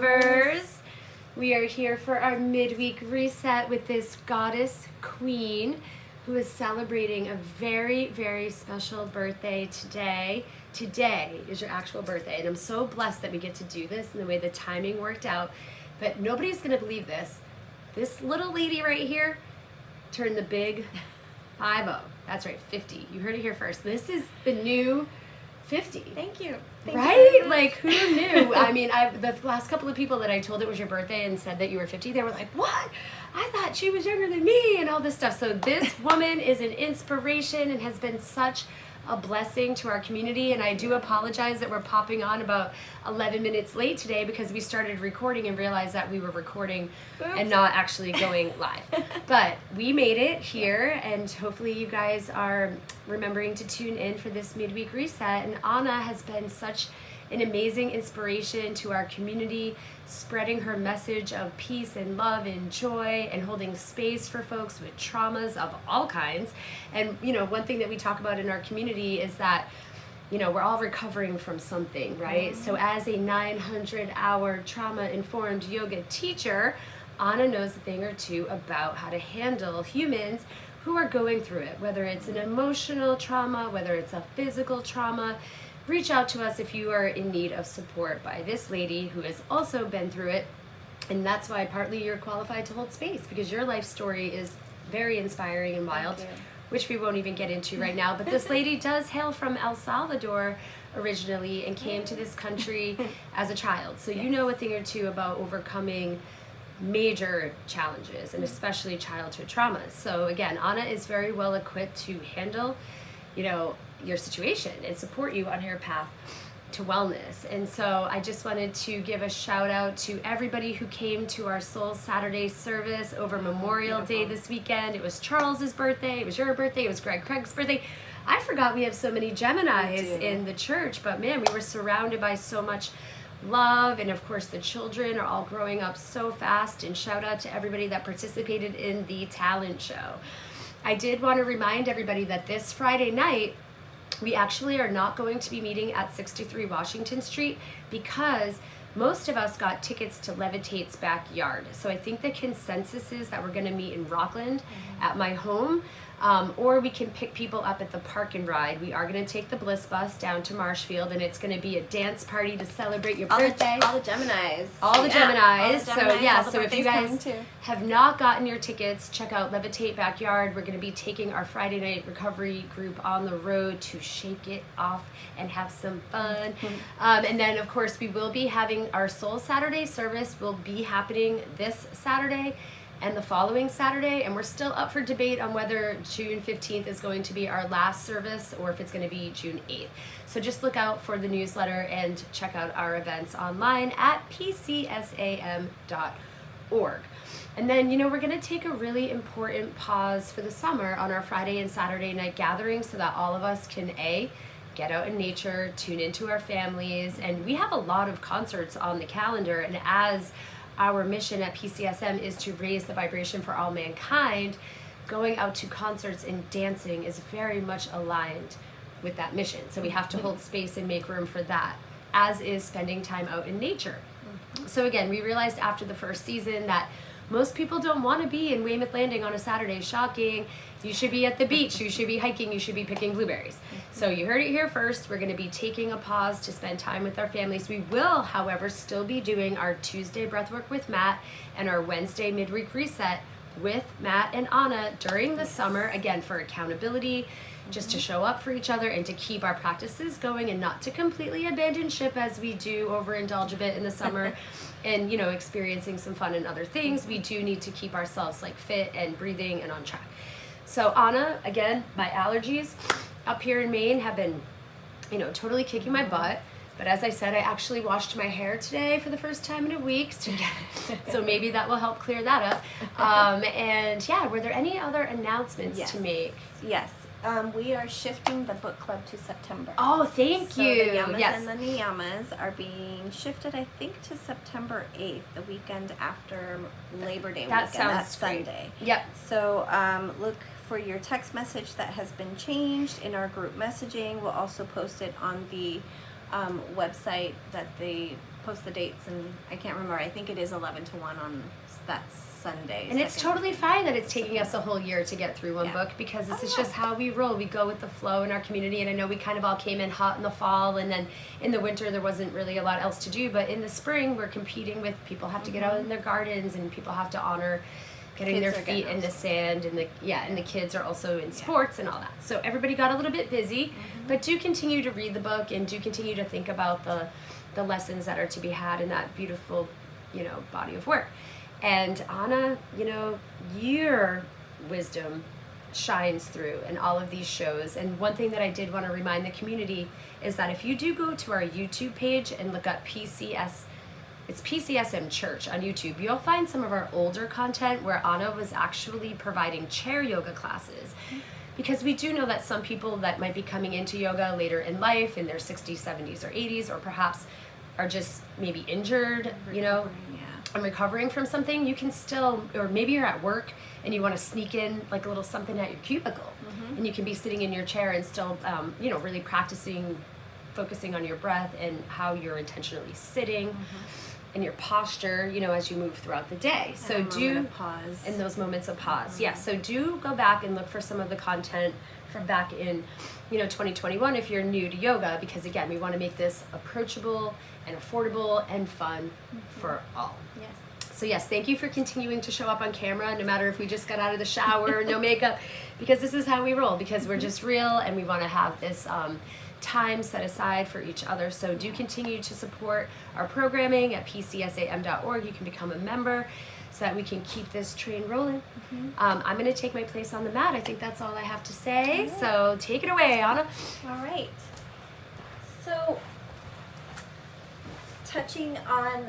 Lovers. We are here for our midweek reset with this goddess queen who is celebrating a very, very special birthday today. Today is your actual birthday, and I'm so blessed that we get to do this and the way the timing worked out. But nobody's gonna believe this. This little lady right here turned the big 50. That's right, 50. You heard it here first. This is the new 50. Thank you. Right? Like, who knew? I mean, the last couple of people that I told it was your birthday and said that you were 50, they were like, what? I thought she was younger than me and all this stuff. So this woman is an inspiration and has been such a blessing to our community. And I do apologize that we're popping on about 11 minutes late today because we started recording and realized that we were recording and not actually going live. But we made it here, and hopefully you guys are remembering to tune in for this midweek reset. And Anna has been such an amazing inspiration to our community, spreading her message of peace and love and joy and holding space for folks with traumas of all kinds. And, you know, one thing that we talk about in our community is that, you know, we're all recovering from something, right? Mm-hmm. So as a 900-hour trauma-informed yoga teacher, Anna knows a thing or two about how to handle humans who are going through it, whether it's an emotional trauma, whether it's a physical trauma. Reach out to us if you are in need of support by this lady who has also been through it. And that's why partly you're qualified to hold space, because your life story is very inspiring and wild, which we won't even get into right now. But this lady does hail from El Salvador originally and came to this country as a child. So you know a thing or two about overcoming major challenges and especially childhood traumas. So again, Anna is very well equipped to handle, you know, your situation and support you on your path to wellness. And so I just wanted to give a shout out to everybody who came to our Soul Saturday service over Memorial Day this weekend. It was Charles's birthday, it was your birthday, it was Greg Craig's birthday. I forgot we have so many Geminis in the church, but man, we were surrounded by so much love, and of course the children are all growing up so fast. And shout out to everybody that participated in the talent show. I did want to remind everybody that this Friday night we actually are not going to be meeting at 63 Washington Street because most of us got tickets to Levitate's backyard. So I think the consensus is that we're going to meet in Rockland at my home, or we can pick people up at the Park and Ride. We are going to take the Bliss bus down to Marshfield, and it's going to be a dance party to celebrate your birthday. All the Geminis. All the Geminis. So yeah, so if you guys have not gotten your tickets, check out Levitate Backyard. We're going to be taking our Friday night recovery group on the road to shake it off and have some fun. And then of course we will be having our Soul Saturday service will be happening this Saturday and the following Saturday, and we're still up for debate on whether June 15th is going to be our last service or if it's going to be June 8th. So just look out for the newsletter and check out our events online at pcsam.org. And then, you know, we're going to take a really important pause for the summer on our Friday and Saturday night gatherings so that all of us can get out in nature, tune into our families, and we have a lot of concerts on the calendar. And as our mission at PCSM is to raise the vibration for all mankind, going out to concerts and dancing is very much aligned with that mission. So we have to hold space and make room for that, as is spending time out in nature. So again, we realized after the first season that most people don't want to be in Weymouth Landing on a Saturday. Shocking. You should be at the beach, you should be hiking, you should be picking blueberries. So you heard it here first. We're going to be taking a pause to spend time with our families. We will, however, still be doing our Tuesday breathwork with Matt and our Wednesday midweek reset with Matt and Anna during the summer, again for accountability, just to show up for each other and to keep our practices going and not to completely abandon ship as we do overindulge a bit in the summer and, you know, experiencing some fun and other things. We do need to keep ourselves like fit and breathing and on track. So Anna, again, my allergies up here in Maine have been, you know, totally kicking my butt. But as I said, I actually washed my hair today for the first time in a week. So maybe that will help clear that up. And yeah, were there any other announcements to make? Yes. We are shifting the book club to September. Oh, thank you. The yamas and the niyamas are being shifted, I think, to September 8th, the weekend after Labor Day weekend. That's great. Sunday. Yep. So look for your text message that has been changed in our group messaging. We'll also post it on the website that they post the dates, and I can't remember. I think it is 11 to 1 on that Sunday. And it's totally fine that it's taking us a whole year to get through one Yeah. book, because this is just how we roll. We go with the flow in our community, and I know we kind of all came in hot in the fall, and then in the winter there wasn't really a lot else to do, but in the spring we're competing with people have to get out in their gardens, and people have to honor getting Kids their are feet getting in the sand, and the kids are also in sports and all that. So everybody got a little bit busy, but do continue to read the book, and do continue to think about the lessons that are to be had in that beautiful, body of work. And Anna, your wisdom shines through in all of these shows. And one thing that I did want to remind the community is that if you do go to our YouTube page and look up it's PCSM Church on YouTube, you'll find some of our older content where Anna was actually providing chair yoga classes. Because we do know that some people that might be coming into yoga later in life, in their 60s, 70s, or 80s, or perhaps are just maybe injured, and recovering from something, you can still, or maybe you're at work and you want to sneak in like a little something at your cubicle, and you can be sitting in your chair and still, really practicing, focusing on your breath and how you're intentionally sitting, and your posture, as you move throughout the day. So do pause in those moments of pause. So do go back and look for some of the content from back in 2021 if you're new to yoga, because again, we want to make this approachable and affordable and fun for all. So yes, thank you for continuing to show up on camera, no matter if we just got out of the shower, no makeup, because this is how we roll, because we're just real, and we want to have this time set aside for each other. So do continue to support our programming at pcsam.org. You can become a member so that we can keep this train rolling. I'm going to take my place on the mat. I think that's all I have to say. So take it away, Anna. All right. So, touching on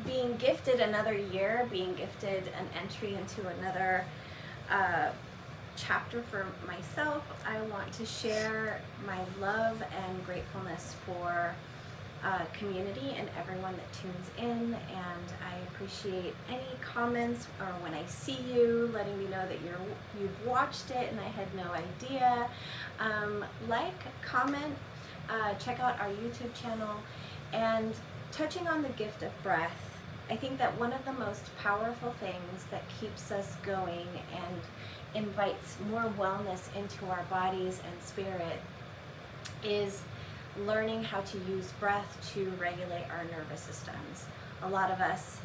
being gifted another year, being gifted an entry into another chapter for myself, I want to share my love and gratefulness for community and everyone that tunes in, and I appreciate any comments or when I see you letting me know that you've watched it and I had no idea. Comment, check out our YouTube channel. And touching on the gift of breath, I think that one of the most powerful things that keeps us going and invites more wellness into our bodies and spirit is learning how to use breath to regulate our nervous systems. A lot of us,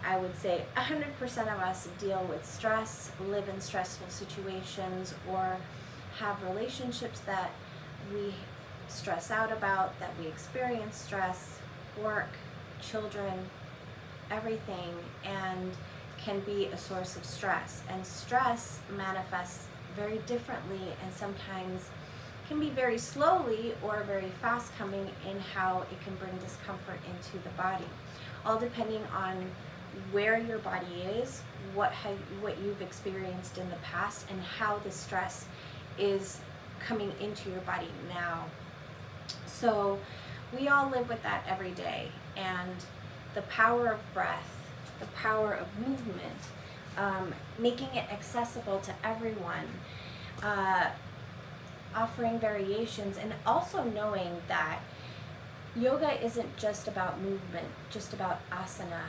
I would say 100% of us, deal with stress, live in stressful situations, or have relationships that we stress out about, that we experience stress, work, children, everything, and can be a source of stress. And stress manifests very differently, and sometimes can be very slowly or very fast coming in how it can bring discomfort into the body, all depending on where your body is, what you've experienced in the past, and how the stress is coming into your body now. So we all live with that every day, and the power of breath, the power of movement, making it accessible to everyone, offering variations, and also knowing that yoga isn't just about movement, just about asana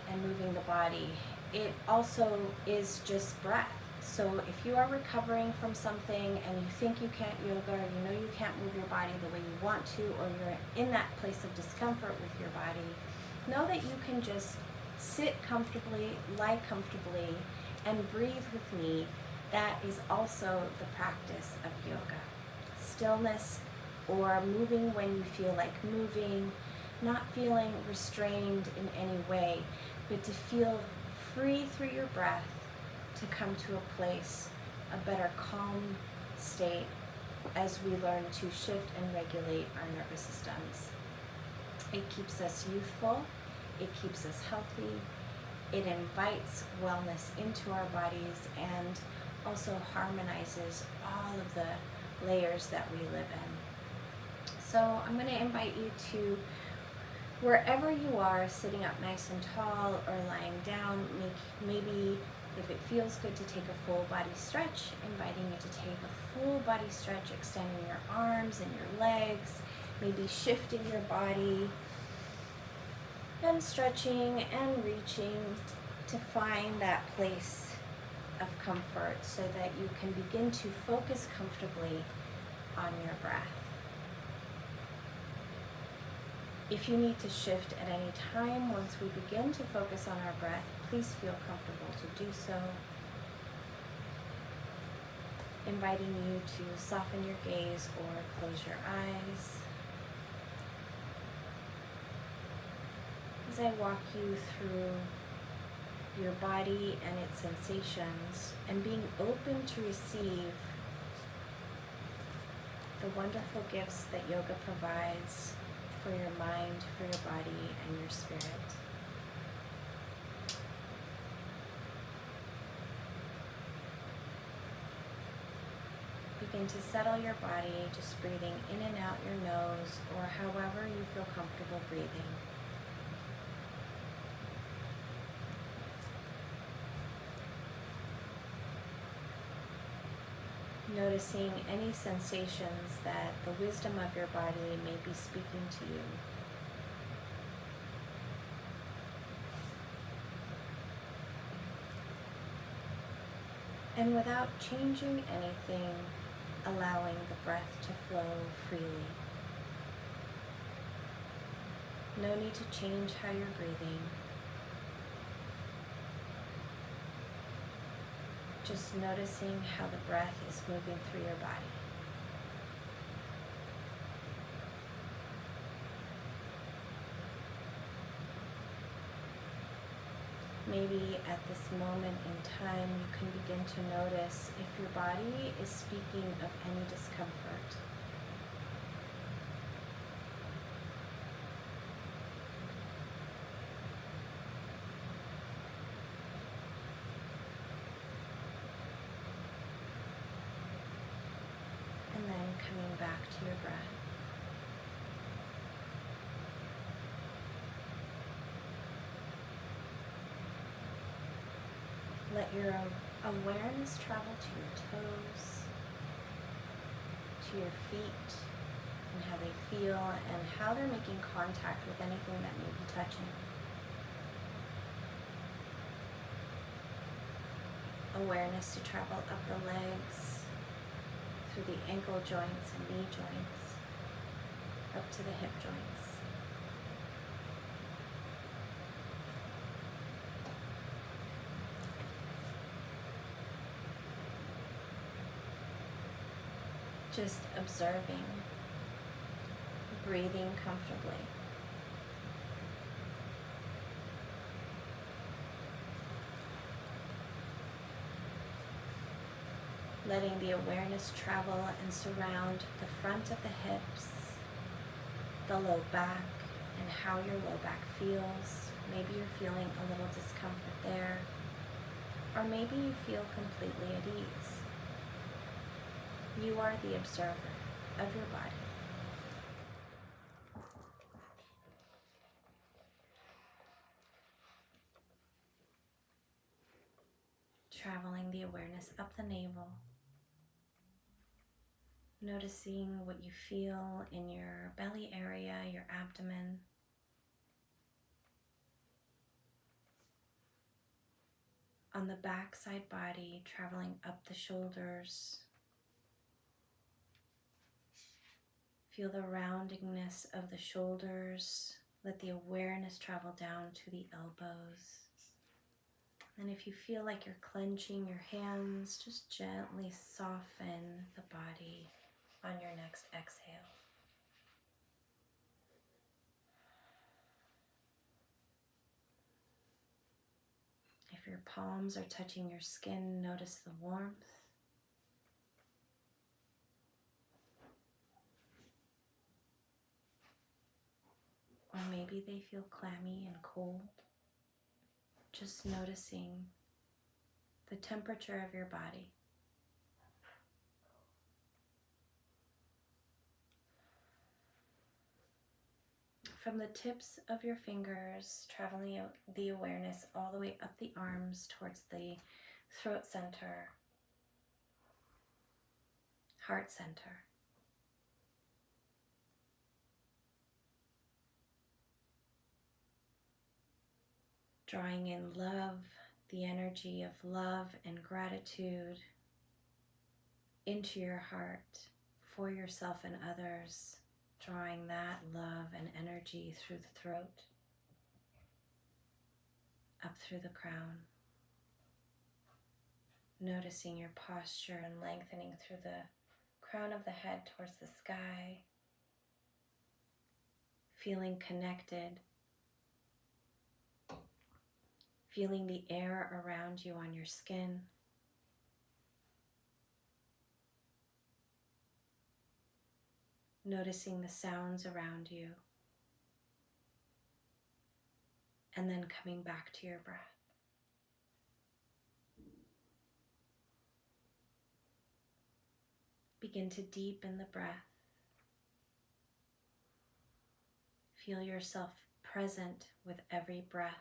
and moving the body. It also is just breath. So if you are recovering from something and you think you can't yoga, or you know you can't move your body the way you want to, or you're in that place of discomfort with your body, know that you can just sit comfortably, lie comfortably, and breathe with me. That is also the practice of yoga. Stillness, or moving when you feel like moving, not feeling restrained in any way, but to feel free through your breath to come to a place, a better calm state as we learn to shift and regulate our nervous systems. It keeps us youthful, it keeps us healthy, it invites wellness into our bodies, and also harmonizes all of the layers that we live in. So I'm going to invite you to, wherever you are, sitting up nice and tall or lying down, maybe if it feels good to take a full body stretch, inviting you to take a full body stretch, extending your arms and your legs, Maybe shifting your body and stretching and reaching to find that place of comfort so that you can begin to focus comfortably on your breath. If you need to shift at any time once we begin to focus on our breath, please feel comfortable to do so. Inviting you to soften your gaze or close your eyes. As I walk you through your body and its sensations, and being open to receive the wonderful gifts that yoga provides for your mind, for your body, and your spirit. Begin to settle your body, just breathing in and out your nose, or however you feel comfortable breathing. Noticing any sensations that the wisdom of your body may be speaking to you. And without changing anything, allowing the breath to flow freely. No need to change how you're breathing. Just noticing how the breath is moving through your body. Maybe at this moment in time, you can begin to notice if your body is speaking of any discomfort. And then coming back to your breath. Let your awareness travel to your toes, to your feet, and how they feel and how they're making contact with anything that may be touching. Awareness to travel up the legs, through the ankle joints and knee joints, up to the hip joints. Just observing, breathing comfortably. Letting the awareness travel and surround the front of the hips, the low back, and how your low back feels. Maybe you're feeling a little discomfort there, or maybe you feel completely at ease. You are the observer of your body. Traveling the awareness up the navel. Noticing what you feel in your belly area, your abdomen. On the backside body, traveling up the shoulders. Feel the roundingness of the shoulders. Let the awareness travel down to the elbows. And if you feel like you're clenching your hands, just gently soften the body on your next exhale. If your palms are touching your skin, notice the warmth. Or maybe they feel clammy and cold. Just noticing the temperature of your body. From the tips of your fingers, traveling out the awareness all the way up the arms towards the throat center, heart center. drawing in love, the energy of love and gratitude into your heart for yourself and others, drawing that love and energy through the throat, up through the crown, noticing your posture and lengthening through the crown of the head towards the sky, feeling connected, feeling the air around you on your skin, noticing the sounds around you, and then coming back to your breath. Begin to deepen the breath. Feel yourself present with every breath.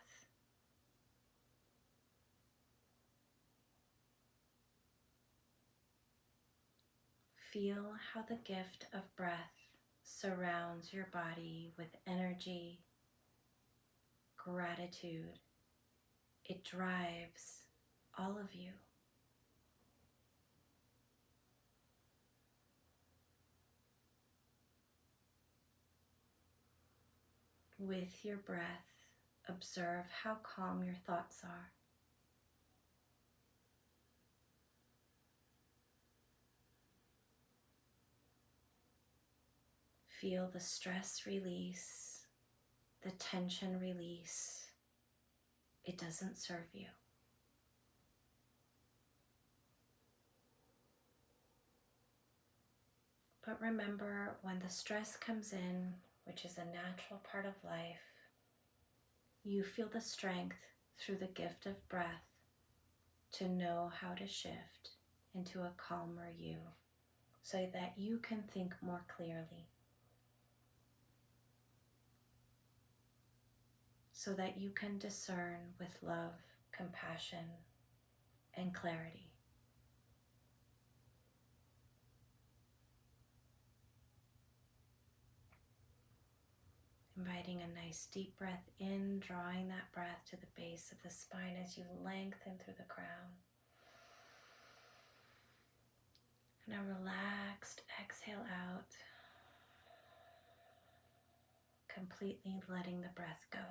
Feel how the gift of breath surrounds your body with energy, gratitude. It drives all of you. With your breath, observe how calm your thoughts are. Feel the stress release, the tension release. It doesn't serve you. But remember, when the stress comes in, which is a natural part of life, you feel the strength through the gift of breath to know how to shift into a calmer you so that you can think more clearly, so that you can discern with love, compassion, and clarity. Inviting a nice deep breath in, drawing that breath to the base of the spine as you lengthen through the crown. And a relaxed exhale out, completely letting the breath go.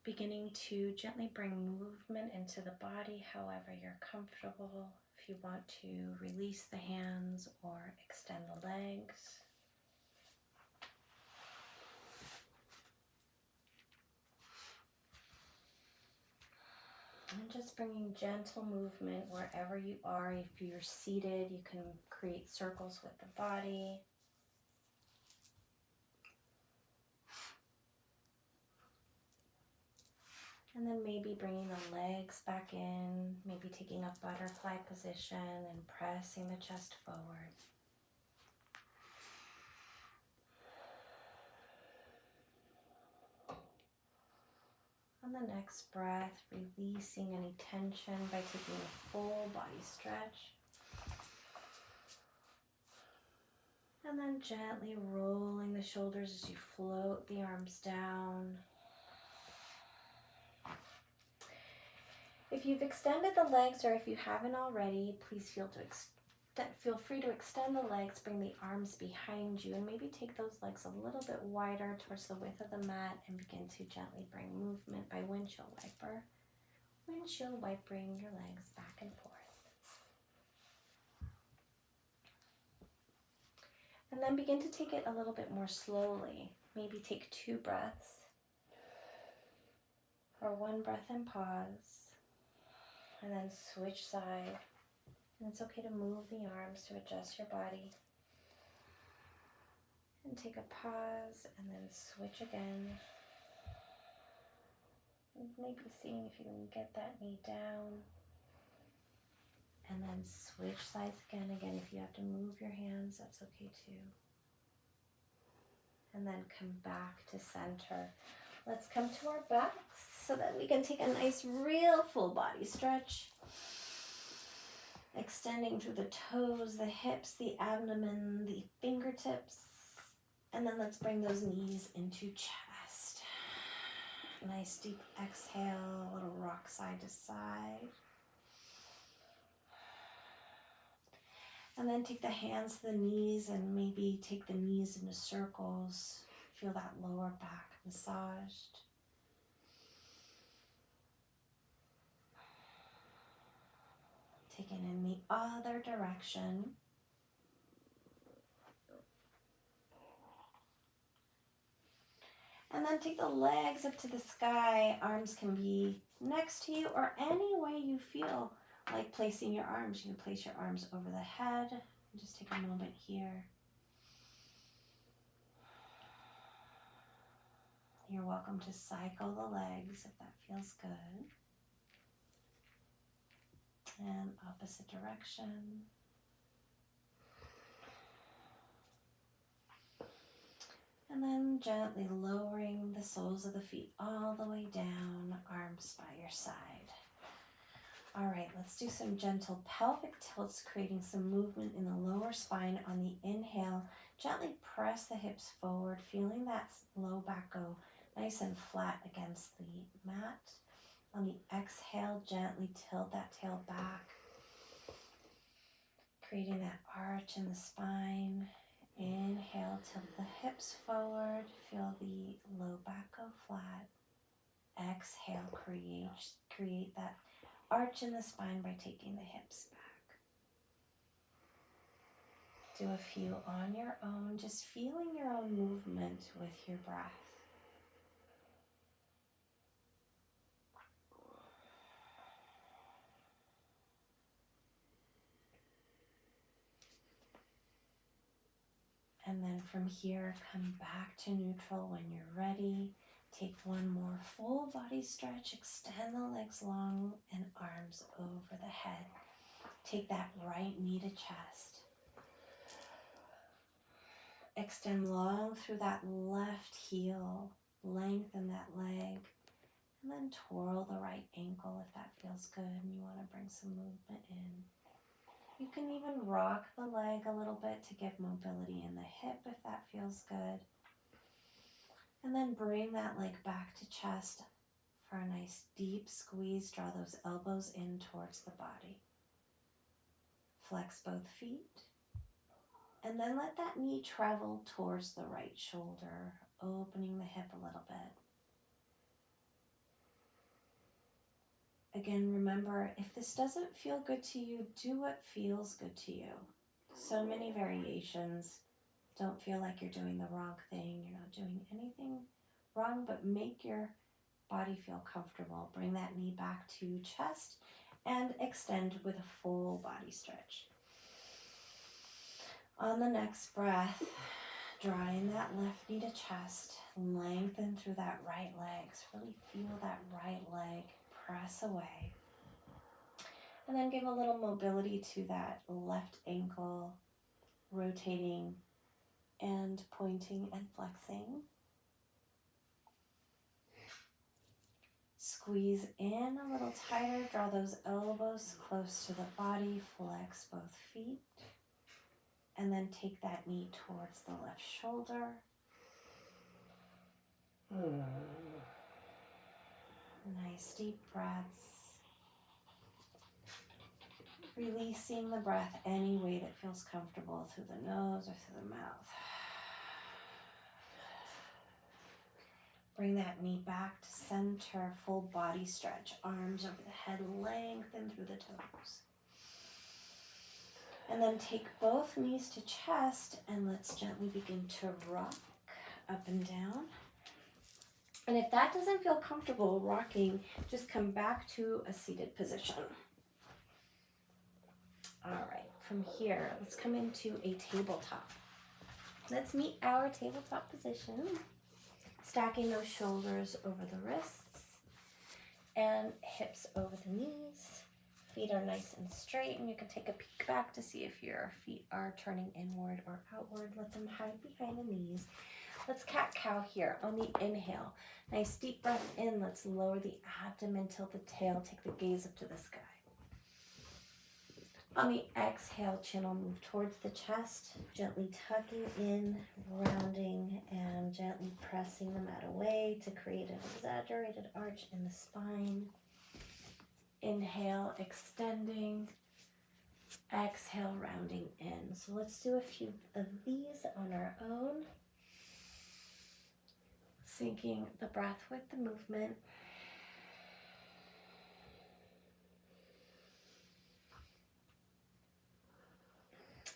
Beginning to gently bring movement into the body however you're comfortable. If you want to release the hands or extend the legs. And just bringing gentle movement wherever you are. If you're seated, you can create circles with the body. And then maybe bringing the legs back in, maybe taking a butterfly position and pressing the chest forward. On the next breath, releasing any tension by taking a full body stretch. And then gently rolling the shoulders as you float the arms down. If you've extended the legs or if you haven't already, please feel free to extend the legs, bring the arms behind you, and maybe take those legs a little bit wider towards the width of the mat and begin to gently bring movement by windshield wiper. Windshield wipering your legs back and forth. And then begin to take it a little bit more slowly. Maybe take 2 breaths or 1 breath and pause. And then switch side. And it's okay to move the arms to adjust your body. And take a pause and then switch again. And maybe seeing if you can get that knee down. And then switch sides again. Again, if you have to move your hands, that's okay too. And then come back to center. Let's come to our backs so that we can take a nice, real full body stretch. Extending through the toes, the hips, the abdomen, the fingertips. And then let's bring those knees into chest. Nice deep exhale, a little rock side to side. And then take the hands to the knees and maybe take the knees into circles. Feel that lower back massaged. Take it in the other direction. And then take the legs up to the sky. Arms can be next to you or any way you feel like placing your arms. You can place your arms over the head. Just take a moment here. You're welcome to cycle the legs if that feels good. And opposite direction. And then gently lowering the soles of the feet all the way down, arms by your side. All right, let's do some gentle pelvic tilts, creating some movement in the lower spine. On the inhale, gently press the hips forward, feeling that low back go nice and flat against the mat. On the exhale, gently tilt that tail back, creating that arch in the spine. Inhale, tilt the hips forward, feel the low back go flat. Exhale, create that arch in the spine by taking the hips back. Do a few on your own, just feeling your own movement with your breath. And then from here, come back to neutral when you're ready. Take one more full body stretch. Extend the legs long and arms over the head. Take that right knee to chest. Extend long through that left heel. Lengthen that leg. And then twirl the right ankle if that feels good and you want to bring some movement in. You can even rock the leg a little bit to give mobility in the hip if that feels good. And then bring that leg back to chest for a nice deep squeeze. Draw those elbows in towards the body. Flex both feet. And then let that knee travel towards the right shoulder, opening the hip a little bit. Again, remember, if this doesn't feel good to you, do what feels good to you. So many variations. Don't feel like you're doing the wrong thing. You're not doing anything wrong, but make your body feel comfortable. Bring that knee back to chest and extend with a full body stretch. On the next breath, drawing that left knee to chest, lengthen through that right leg. Really feel that right leg press away. And then give a little mobility to that left ankle, rotating and pointing and flexing. Squeeze in a little tighter, draw those elbows close to the body, flex both feet. And then take that knee towards the left shoulder. Nice deep breaths. Releasing the breath any way that feels comfortable, through the nose or through the mouth. Bring that knee back to center, full body stretch. Arms over the head, lengthen through the toes. And then take both knees to chest and let's gently begin to rock up and down. And if that doesn't feel comfortable rocking, just come back to a seated position. All right, from here, let's come into a tabletop. Let's meet our tabletop position. Stacking those shoulders over the wrists and hips over the knees. Feet are nice and straight, and you can take a peek back to see if your feet are turning inward or outward. Let them hide behind the knees. Let's cat-cow here on the inhale. Nice deep breath in. Let's lower the abdomen, tilt the tail, take the gaze up to the sky. On the exhale, chin will move towards the chest, gently tucking in, rounding, and gently pressing the mat away to create an exaggerated arch in the spine. Inhale, extending. Exhale, rounding in. So let's do a few of these on our own. Syncing the breath with the movement.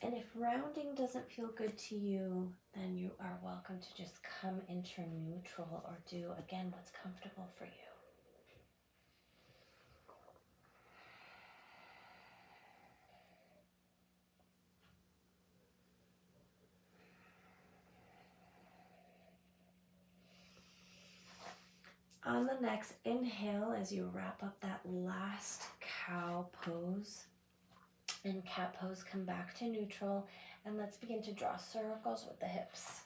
And if rounding doesn't feel good to you, then you are welcome to just come into neutral or do, again, what's comfortable for you. On the next inhale, as you wrap up that last cow pose and cat pose, come back to neutral, and let's begin to draw circles with the hips.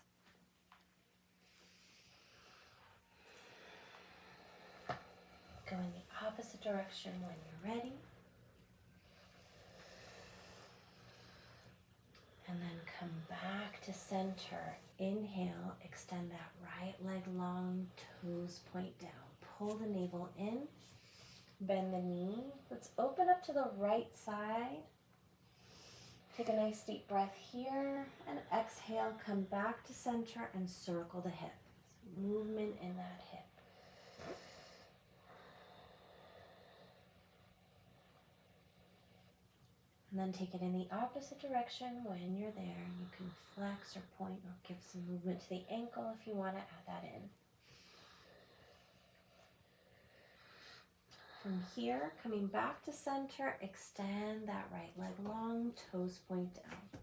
Go in the opposite direction when you're ready. And then come back to center. Inhale, extend that right leg long, toes point down. Pull the navel in, bend the knee. Let's open up to the right side. Take a nice deep breath here, and exhale, come back to center and circle the hip. Movement in that hip. And then take it in the opposite direction when you're there. You can flex or point or give some movement to the ankle if you want to add that in. From here, coming back to center, extend that right leg long, toes point down.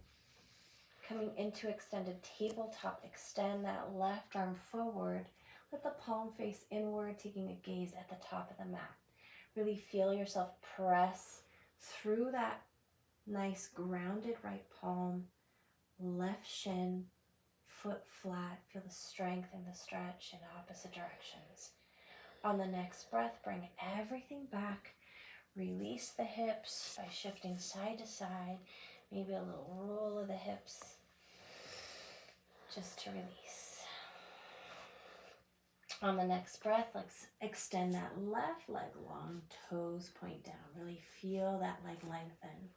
Coming into extended tabletop, extend that left arm forward. Let the palm face inward, taking a gaze at the top of the mat. Really feel yourself press through that nice grounded right palm, left shin, foot flat. Feel the strength and the stretch in opposite directions. On the next breath, bring everything back. Release the hips by shifting side to side. Maybe a little roll of the hips just to release. On the next breath, let's extend that left leg long, toes point down. Really feel that leg lengthen.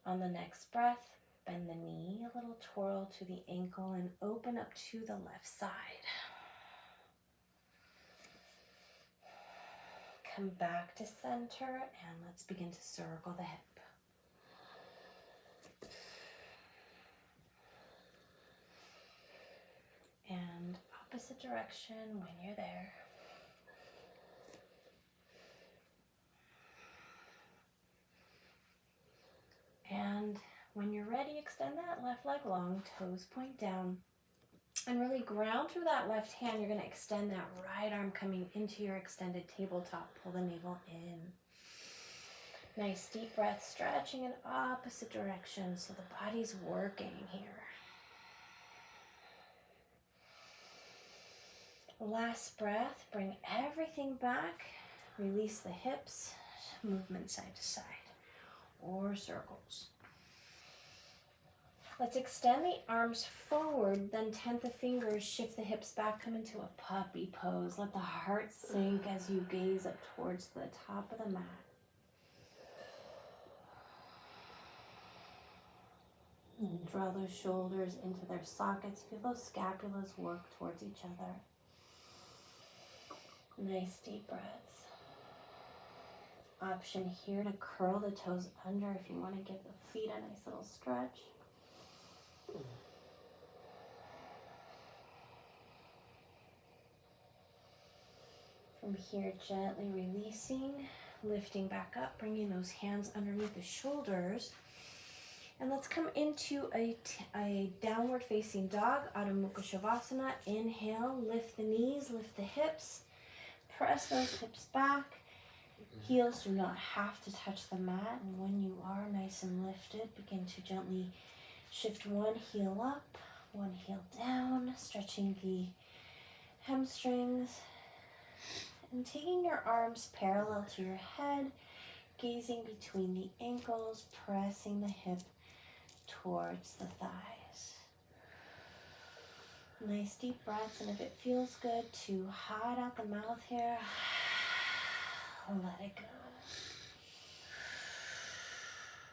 On the next breath, bend the knee, a little twirl to the ankle, and open up to the left side. Come back to center, and let's begin to circle the hip. And opposite direction when you're there. And when you're ready, extend that left leg long, toes point down, and really ground through that left hand. You're going to extend that right arm coming into your extended tabletop. Pull the navel in. Nice deep breath, stretching in opposite directions so the body's working here. Last breath, bring everything back. Release the hips, movement side to side or circles. Let's extend the arms forward, then tent the fingers, shift the hips back, come into a puppy pose. Let the heart sink as you gaze up towards the top of the mat. And draw those shoulders into their sockets. Feel those scapulas work towards each other. Nice deep breaths. Option here to curl the toes under if you want to give the feet a nice little stretch. From here, gently releasing, lifting back up, bringing those hands underneath the shoulders. And let's come into a downward facing dog, Adho Mukha Shavasana. Inhale, lift the knees, lift the hips, press those hips back. Heels do not have to touch the mat. And when you are nice and lifted, begin to gently shift one heel up, one heel down, stretching the hamstrings. And taking your arms parallel to your head, gazing between the ankles, pressing the hip towards the thighs. Nice deep breaths, and if it feels good to hide out the mouth here, let it go.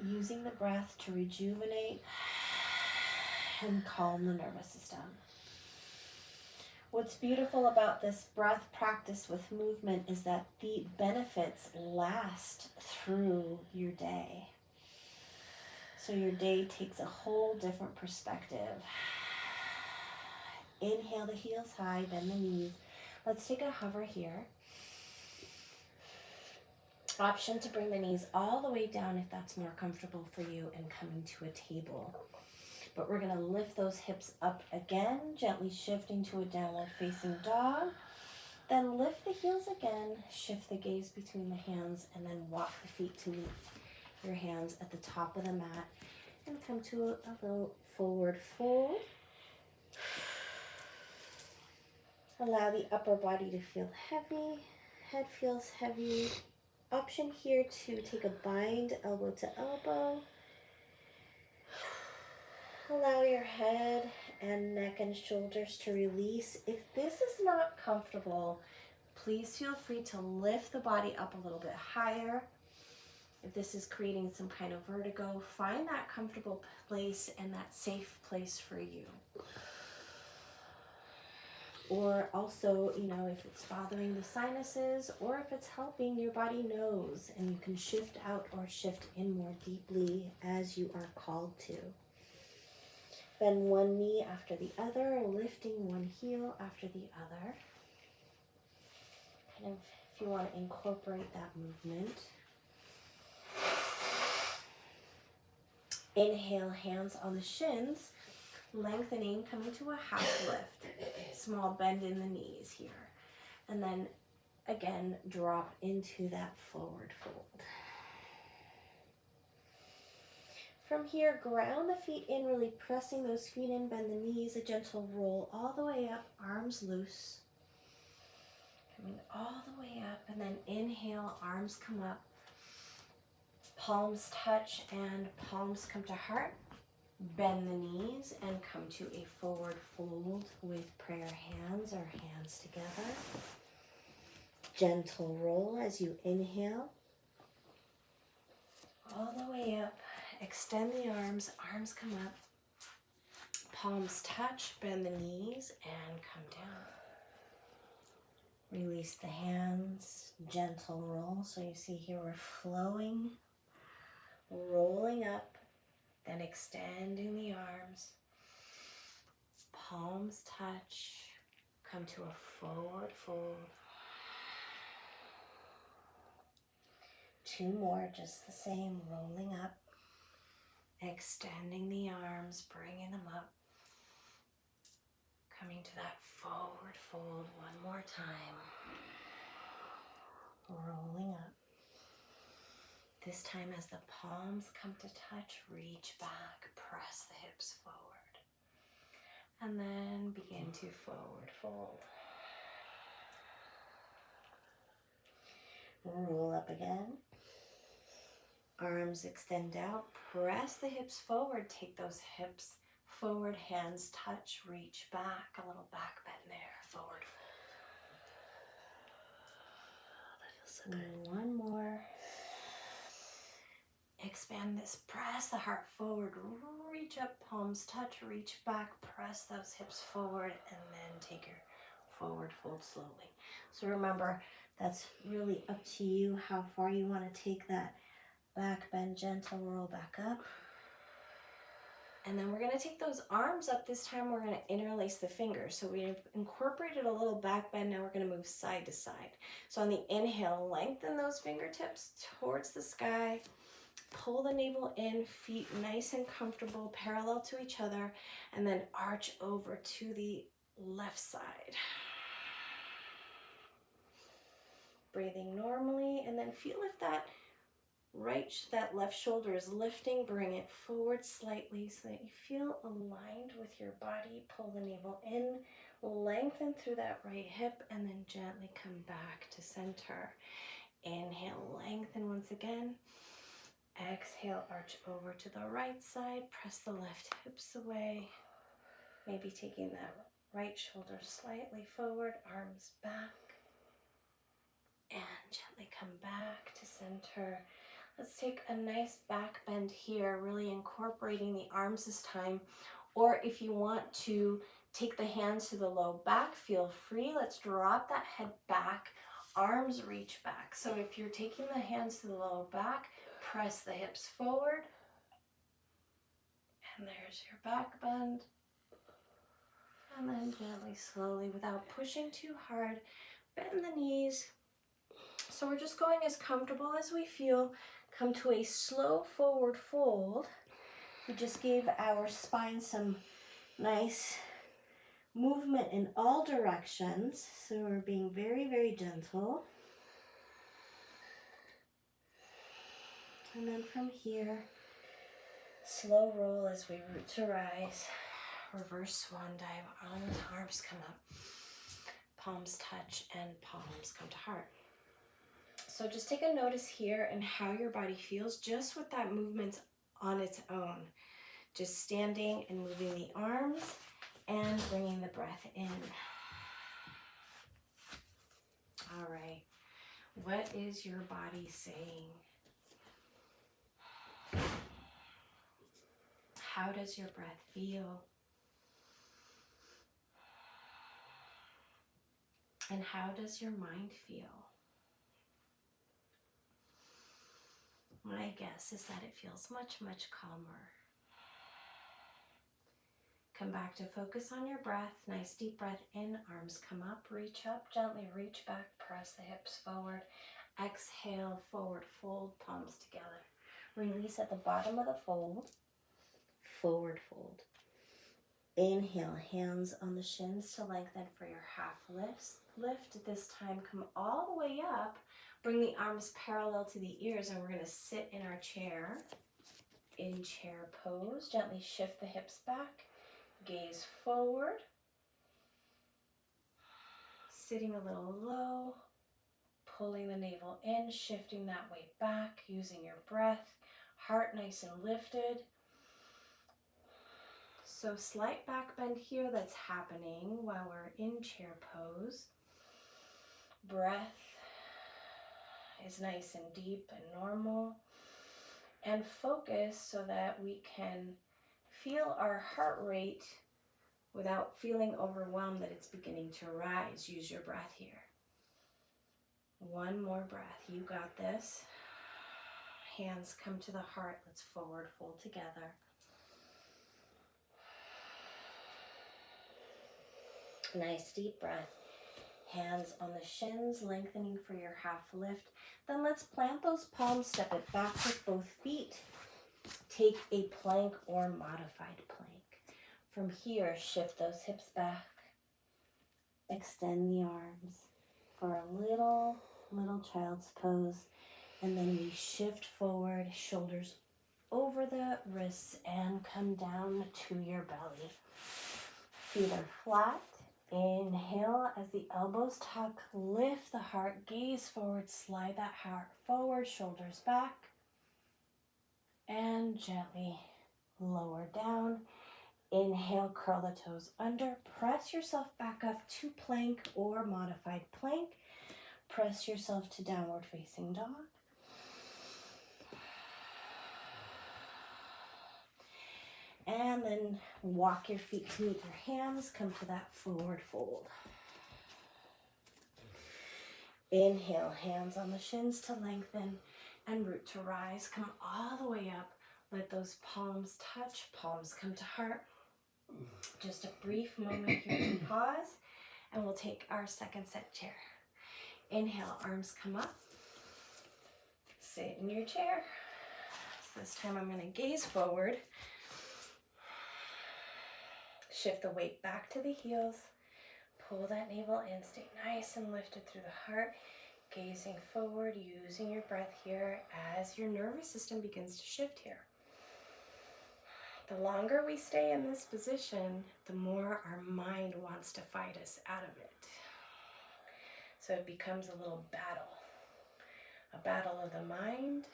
Using the breath to rejuvenate and calm the nervous system. What's beautiful about this breath practice with movement is that the benefits last through your day. So your day takes a whole different perspective. Inhale the heels high, bend the knees. Let's take a hover here. Option to bring the knees all the way down if that's more comfortable for you and come into a table. But we're going to lift those hips up again, gently shifting to a downward facing dog. Then lift the heels again, shift the gaze between the hands, and then walk the feet to meet your hands at the top of the mat and come to a little forward fold. Allow the upper body to feel heavy, head feels heavy. Option here to take a bind, elbow to elbow. Allow your head and neck and shoulders to release. If this is not comfortable, please feel free to lift the body up a little bit higher. If this is creating some kind of vertigo, find that comfortable place and that safe place for you. Or also, if it's bothering the sinuses or if it's helping, your body knows, and you can shift out or shift in more deeply as you are called to. Bend one knee after the other, lifting one heel after the other. Kind of, if you want to incorporate that movement. Inhale, hands on the shins. Lengthening, coming to a half lift. Small bend in the knees here. And then again, drop into that forward fold. From here, ground the feet in, really pressing those feet in, bend the knees, a gentle roll all the way up, arms loose. Coming all the way up, and then inhale, arms come up. Palms touch and palms come to heart. Bend the knees and come to a forward fold with prayer hands or hands together. Gentle roll as you inhale. All the way up. Extend the arms. Arms come up. Palms touch. Bend the knees and come down. Release the hands. Gentle roll. So you see here we're flowing, rolling up. Then extending the arms, palms touch, come to a forward fold. Two more, just the same, rolling up, extending the arms, bringing them up, coming to that forward fold one more time, rolling up. This time as the palms come to touch, reach back, press the hips forward. And then begin to forward fold. Roll up again. Arms extend out, press the hips forward, take those hips forward, hands touch, reach back, a little back bend there, forward fold. That feels so good. One more. Expand this, press the heart forward, reach up, palms touch, reach back, press those hips forward, and then take your forward fold slowly. So remember, that's really up to you how far you want to take that back bend, gentle roll back up. And then we're going to take those arms up. This time we're going to interlace the fingers. So we incorporated a little back bend. Now we're going to move side to side. So on the inhale, lengthen those fingertips towards the sky. Pull the navel in, feet nice and comfortable, parallel to each other, and then arch over to the left side. Breathing normally, and then feel if that left shoulder is lifting. Bring it forward slightly so that you feel aligned with your body. Pull the navel in, lengthen through that right hip, and then gently come back to center. Inhale, lengthen once again. Exhale, arch over to the right side. Press the left hips away. Maybe taking that right shoulder slightly forward, arms back. And gently come back to center. Let's take a nice back bend here, really incorporating the arms this time. Or if you want to take the hands to the low back, feel free. Let's drop that head back, arms reach back. So if you're taking the hands to the low back, press the hips forward. And there's your back bend. And then gently, slowly, without pushing too hard, bend the knees. So we're just going as comfortable as we feel. Come to a slow forward fold. We just gave our spine some nice movement in all directions. So we're being very, very gentle. And then from here, slow roll as we root to rise. Reverse swan dive, arms come up. Palms touch and palms come to heart. So just take a notice here and how your body feels just with that movement on its own. Just standing and moving the arms and bringing the breath in. All right. What is your body saying? How does your breath feel? And how does your mind feel? My guess is that it feels much, much calmer. Come back to focus on your breath. Nice deep breath in, arms come up, reach up, gently reach back, press the hips forward. Exhale, forward fold, palms together. Release at the bottom of the fold, forward fold. Inhale, hands on the shins to lengthen for your half lifts. Lift this time, come all the way up. Bring the arms parallel to the ears, and we're going to sit in our chair. In chair pose, gently shift the hips back, gaze forward. Sitting a little low, pulling the navel in, shifting that weight back, using your breath. Heart nice and lifted. So slight back bend here that's happening while we're in chair pose. Breath is nice and deep and normal. And focus so that we can feel our heart rate without feeling overwhelmed that it's beginning to rise. Use your breath here. One more breath. You got this. Hands come to the heart. Let's forward fold together. Nice deep breath. Hands on the shins, lengthening for your half lift. Then let's plant those palms, step it back with both feet. Take a plank or modified plank. From here, shift those hips back. Extend the arms for a little child's pose. And then we shift forward, shoulders over the wrists and come down to your belly. Feet are flat. Inhale as the elbows tuck, lift the heart, gaze forward, slide that heart forward, shoulders back, and gently lower down. Inhale, curl the toes under, press yourself back up to plank or modified plank. Press yourself to downward facing dog. And then walk your feet to meet your hands. Come to that forward fold. Inhale, hands on the shins to lengthen and root to rise. Come all the way up. Let those palms touch. Palms come to heart. Just a brief moment here to pause. And we'll take our second set chair. Inhale, arms come up. Sit in your chair. So this time I'm going to gaze forward. Shift the weight back to the heels. Pull that navel in. Stay nice and lifted through the heart. Gazing forward, using your breath here as your nervous system begins to shift here. The longer we stay in this position, the more our mind wants to fight us out of it. So it becomes a little battle. a battle of the mind,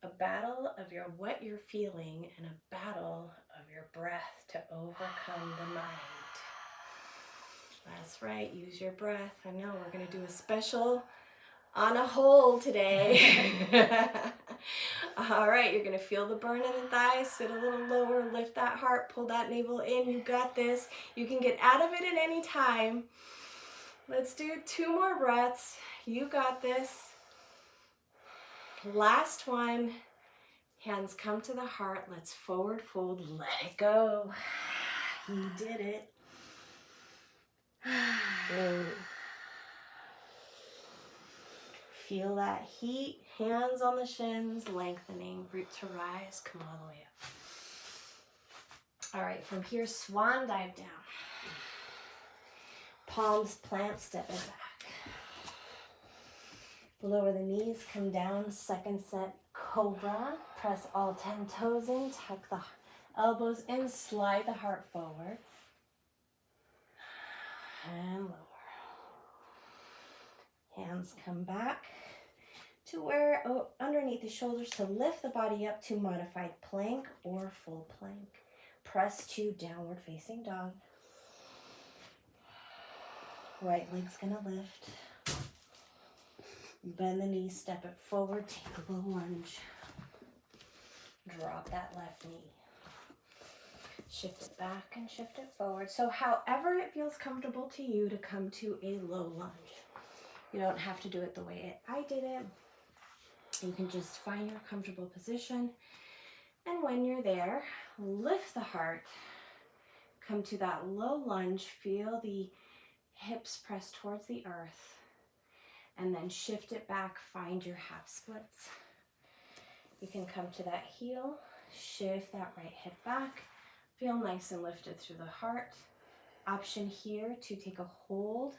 a battle of what you're feeling, and a battle of your breath to overcome the mind. That's right, use your breath. I know we're going to do a special on a hole today. All right, you're going to feel the burn in the thighs, sit a little lower, lift that heart, pull that navel in. You got this. You can get out of it at any time. Let's do 2 more breaths. You got this. Last one. Hands come to the heart. Let's forward fold. Let it go. You did it. Feel that heat. Hands on the shins, lengthening. Root to rise. Come all the way up. All right, from here, swan dive down. Palms plant, step it back. Lower the knees, come down. Second set, cobra. Press all 10 toes in, tuck the elbows in, slide the heart forward. And lower. Hands come back to where, underneath the shoulders, to lift the body up to modified plank or full plank. Press to downward facing dog. Right leg's gonna lift. Bend the knees, step it forward, take a low lunge. Drop that left knee. Shift it back and shift it forward. So however it feels comfortable to you to come to a low lunge. You don't have to do it the way I did it. You can just find your comfortable position. And when you're there, lift the heart. Come to that low lunge. Feel the hips press towards the earth. And then shift it back. Find your half splits. You can come to that heel. Shift that right hip back. Feel nice and lifted through the heart. Option here to take a hold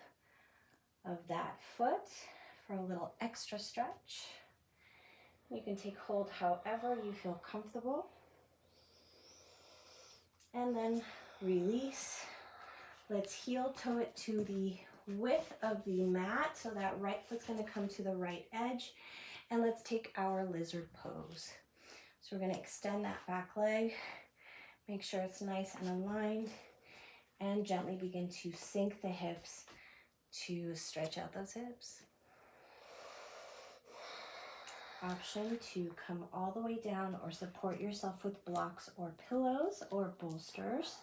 of that foot for a little extra stretch. You can take hold however you feel comfortable. And then release. Let's heel toe it to the width of the mat. So that right foot's going to come to the right edge. And let's take our lizard pose. So we're going to extend that back leg. Make sure it's nice and aligned. And gently begin to sink the hips to stretch out those hips. Option to come all the way down or support yourself with blocks or pillows or bolsters.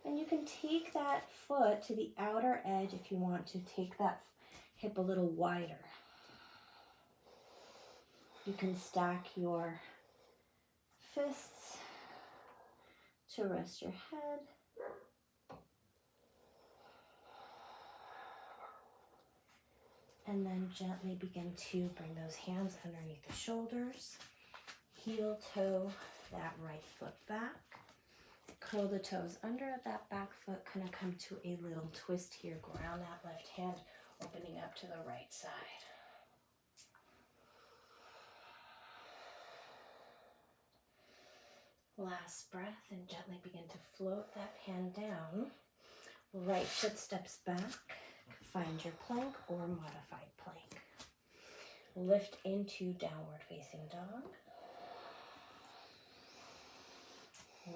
And you can take that foot to the outer edge if you want to take that hip a little wider. You can stack your fists to rest your head. And then gently begin to bring those hands underneath the shoulders. Heel toe that right foot back. Curl the toes under that back foot. Kind of come to a little twist here. Ground that left hand, opening up to the right side. Last breath, and gently begin to float that hand down. Right foot steps back. Find your plank or modified plank. Lift into downward facing dog.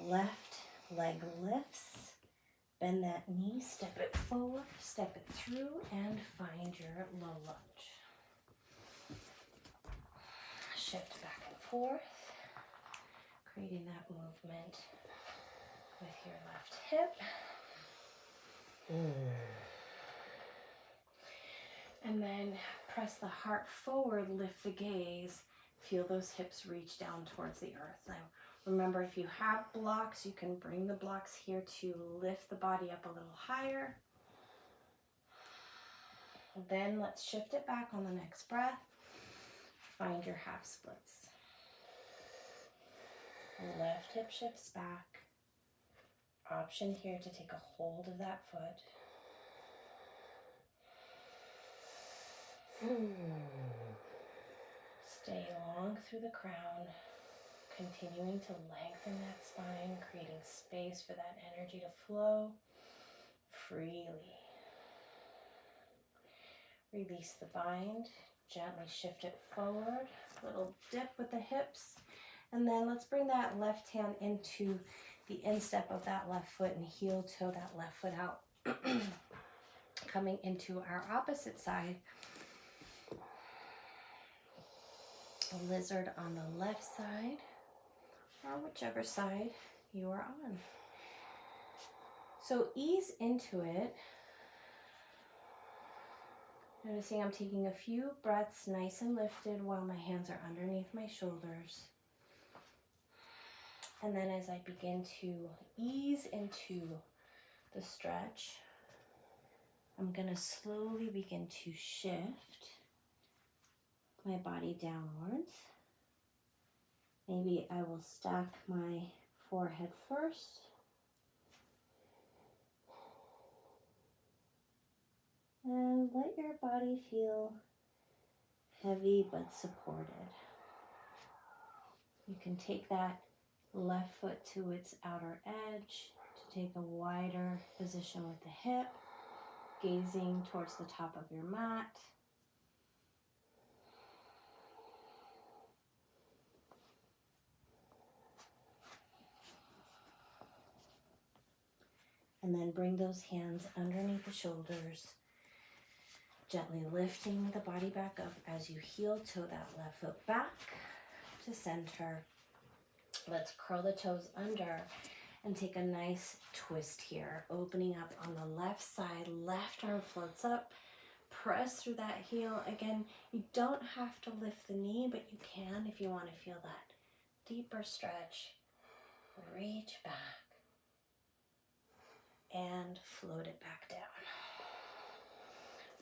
Left leg lifts. Bend that knee, step it forward, step it through, and find your low lunge. Shift back and forth, creating that movement with your left hip. And then press the heart forward, lift the gaze. Feel those hips reach down towards the earth. Now, remember, if you have blocks, you can bring the blocks here to lift the body up a little higher. Then let's shift it back on the next breath. Find your half splits. Left hip shifts back. Option here to take a hold of that foot. Stay long through the crown, continuing to lengthen that spine, creating space for that energy to flow freely. Release the bind, Gently shift it forward, little dip with the hips, and then let's bring that left hand into the instep of that left foot and heel toe that left foot out. Coming into our opposite side, a lizard on the left side, or whichever side you are on. So ease into it. Noticing I'm taking a few breaths nice and lifted while my hands are underneath my shoulders. And then as I begin to ease into the stretch, I'm going to slowly begin to shift my body downwards. Maybe I will stack my forehead first. And let your body feel heavy but supported. You can take that left foot to its outer edge to take a wider position with the hip, gazing towards the top of your mat. And then bring those hands underneath the shoulders, gently lifting the body back up as you heel toe that left foot back to center. Let's curl the toes under and take a nice twist here, opening up on the left side, left arm floats up, press through that heel. Again, you don't have to lift the knee, but you can if you want to feel that deeper stretch. Reach back and float it back down.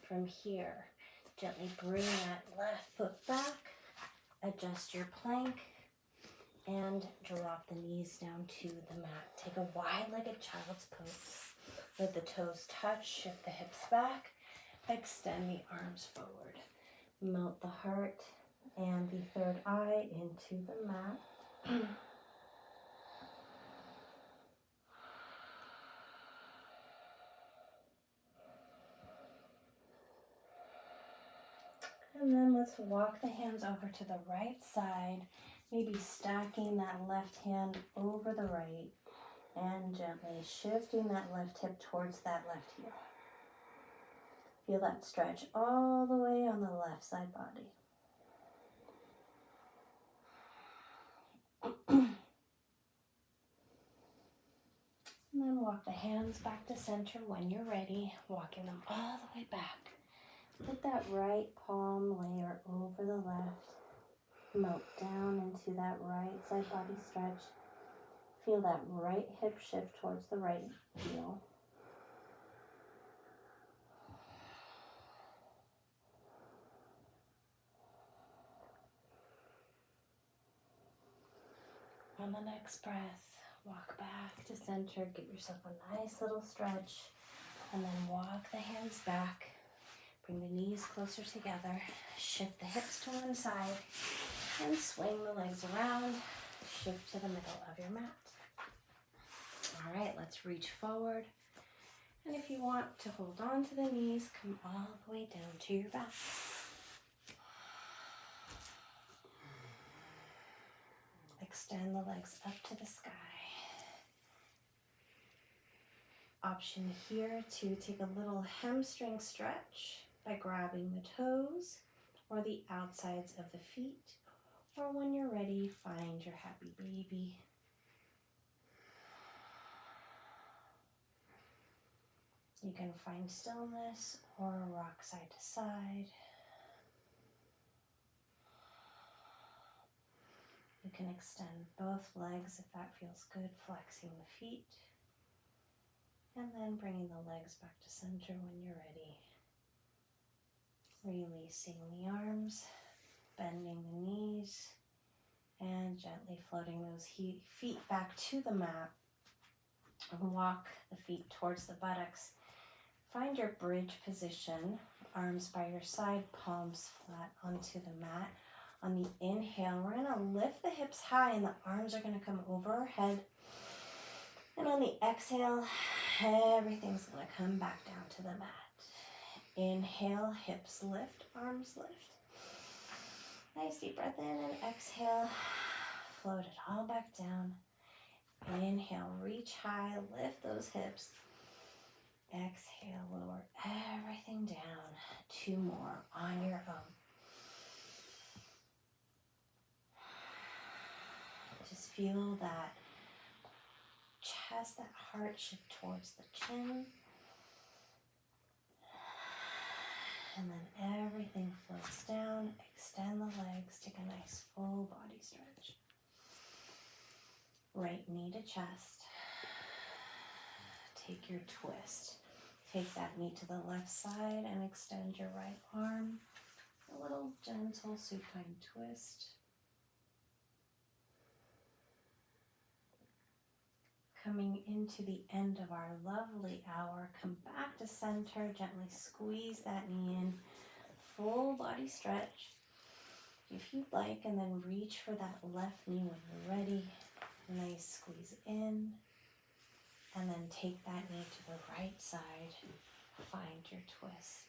From here, gently bring that left foot back, adjust your plank, and drop the knees down to the mat. Take a wide-legged child's pose. Let the toes touch, shift the hips back, extend the arms forward. Melt the heart and the third eye into the mat. And then let's walk the hands over to the right side, maybe stacking that left hand over the right and gently shifting that left hip towards that left heel. Feel that stretch all the way on the left side body. And then walk the hands back to center when you're ready, walking them all the way back. Let that right palm layer over the left, melt down into that right side body stretch. Feel that right hip shift towards the right heel. On the next breath, walk back to center, give yourself a nice little stretch, and then walk the hands back. Bring the knees closer together, shift the hips to one side, and swing the legs around. Shift to the middle of your mat. All right, let's reach forward. And if you want to hold on to the knees, come all the way down to your back. Extend the legs up to the sky. Option here to take a little hamstring stretch by grabbing the toes or the outsides of the feet, or when you're ready, find your happy baby. You can find stillness or rock side to side. You can extend both legs if that feels good, flexing the feet. And then bringing the legs back to center when you're ready. Releasing the arms, bending the knees, and gently floating those feet back to the mat. And walk the feet towards the buttocks. Find your bridge position, arms by your side, palms flat onto the mat. On the inhale, we're going to lift the hips high and the arms are going to come overhead. And on the exhale, everything's going to come back down to the mat. Inhale, hips lift, arms lift. Nice deep breath in and exhale. Float it all back down. Inhale, reach high, lift those hips. Exhale, lower everything down. 2 more on your own. Just feel that chest, that heart shift towards the chin. And then everything floats down. Extend the legs. Take a nice full body stretch. Right knee to chest. Take your twist. Take that knee to the left side and extend your right arm. A little gentle supine twist. Coming into the end of our lovely hour, come back to center, gently squeeze that knee in, full body stretch if you'd like, and then reach for that left knee when you're ready. Nice squeeze in, and then take that knee to the right side, find your twist.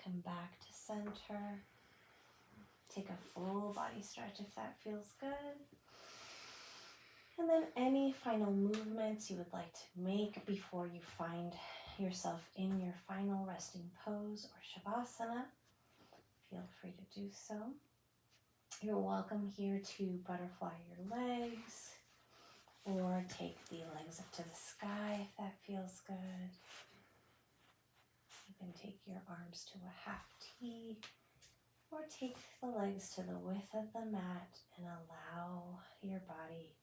Come back to center. Take a full body stretch if that feels good. And then any final movements you would like to make before you find yourself in your final resting pose or shavasana, feel free to do so. You're welcome here to butterfly your legs or take the legs up to the sky if that feels good. You can take your arms to a half T or take the legs to the width of the mat and allow your body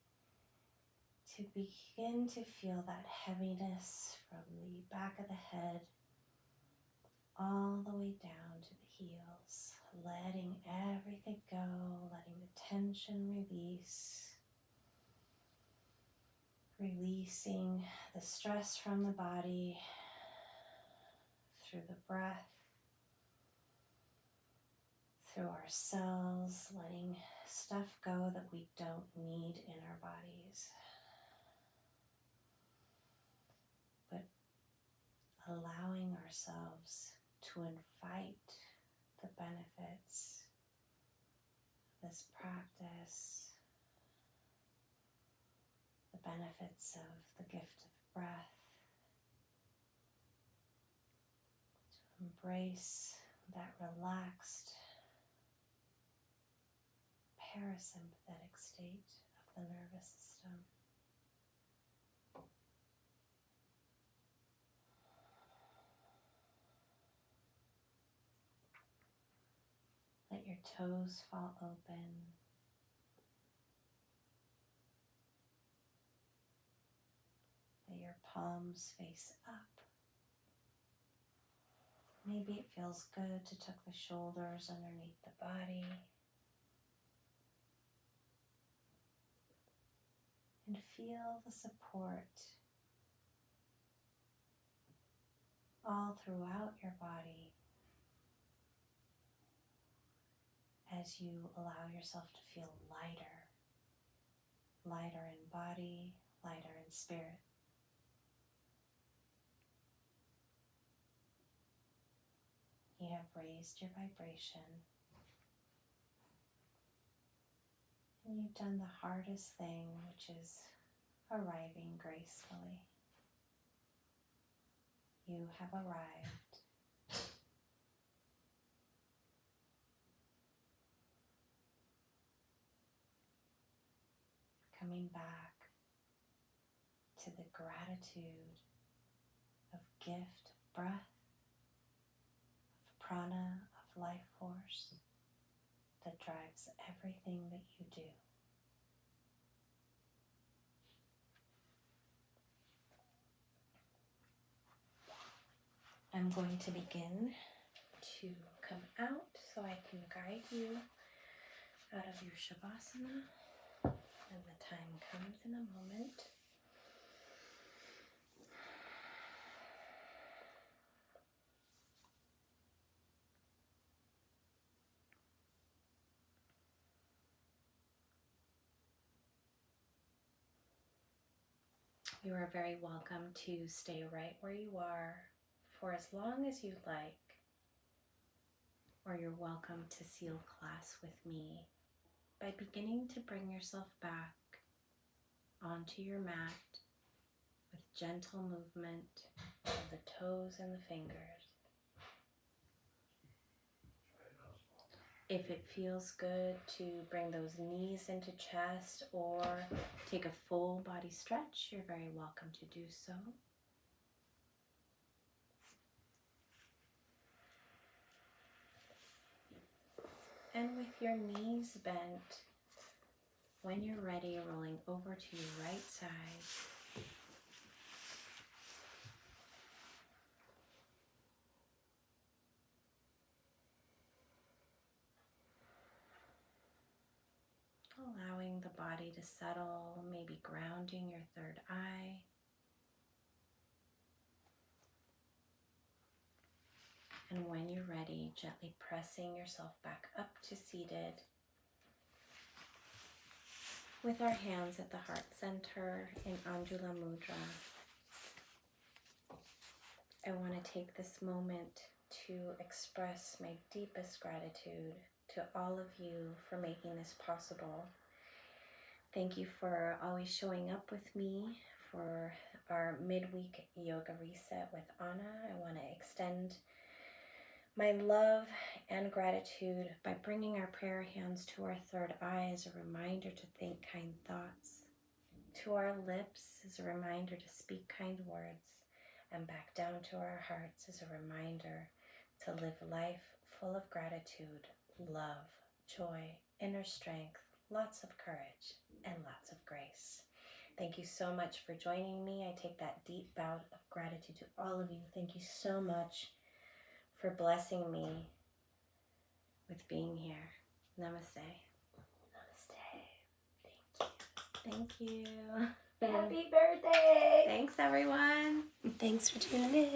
to begin to feel that heaviness from the back of the head all the way down to the heels, letting everything go, letting the tension release, releasing the stress from the body through the breath, through our cells, letting stuff go that we don't need in our bodies. But allowing ourselves to invite the benefits of this practice, the benefits of the gift of breath, to embrace that relaxed parasympathetic state of the nervous system. Let your toes fall open. Let your palms face up. Maybe it feels good to tuck the shoulders underneath the body. And feel the support all throughout your body as you allow yourself to feel lighter. Lighter in body, lighter in spirit. You have raised your vibration. And you've done the hardest thing, which is arriving gracefully. You have arrived. Coming back to the gratitude of gift, of breath, of prana, of life force that drives everything that you do. I'm going to begin to come out so I can guide you out of your shavasana, and the time comes in a moment. You are very welcome to stay right where you are for as long as you'd like, or you're welcome to seal class with me by beginning to bring yourself back onto your mat with gentle movement of the toes and the fingers. If it feels good to bring those knees into chest or take a full body stretch, you're very welcome to do so. And with your knees bent, when you're ready, rolling over to your right side. Allowing the body to settle, maybe grounding your third eye. And when you're ready, gently pressing yourself back up to seated with our hands at the heart center in Anjula Mudra. I want to take this moment to express my deepest gratitude to all of you for making this possible. Thank you for always showing up with me for our midweek yoga reset with Anna. I want to extend my love and gratitude by bringing our prayer hands to our third eye as a reminder to think kind thoughts, to our lips as a reminder to speak kind words, and back down to our hearts as a reminder to live life full of gratitude, love, joy, inner strength, lots of courage, and lots of grace. Thank you so much for joining me. I take that deep bow of gratitude to all of you. Thank you so much for blessing me with being here. Namaste. Namaste. Thank you. Happy birthday! Thanks, everyone. Thanks for tuning in.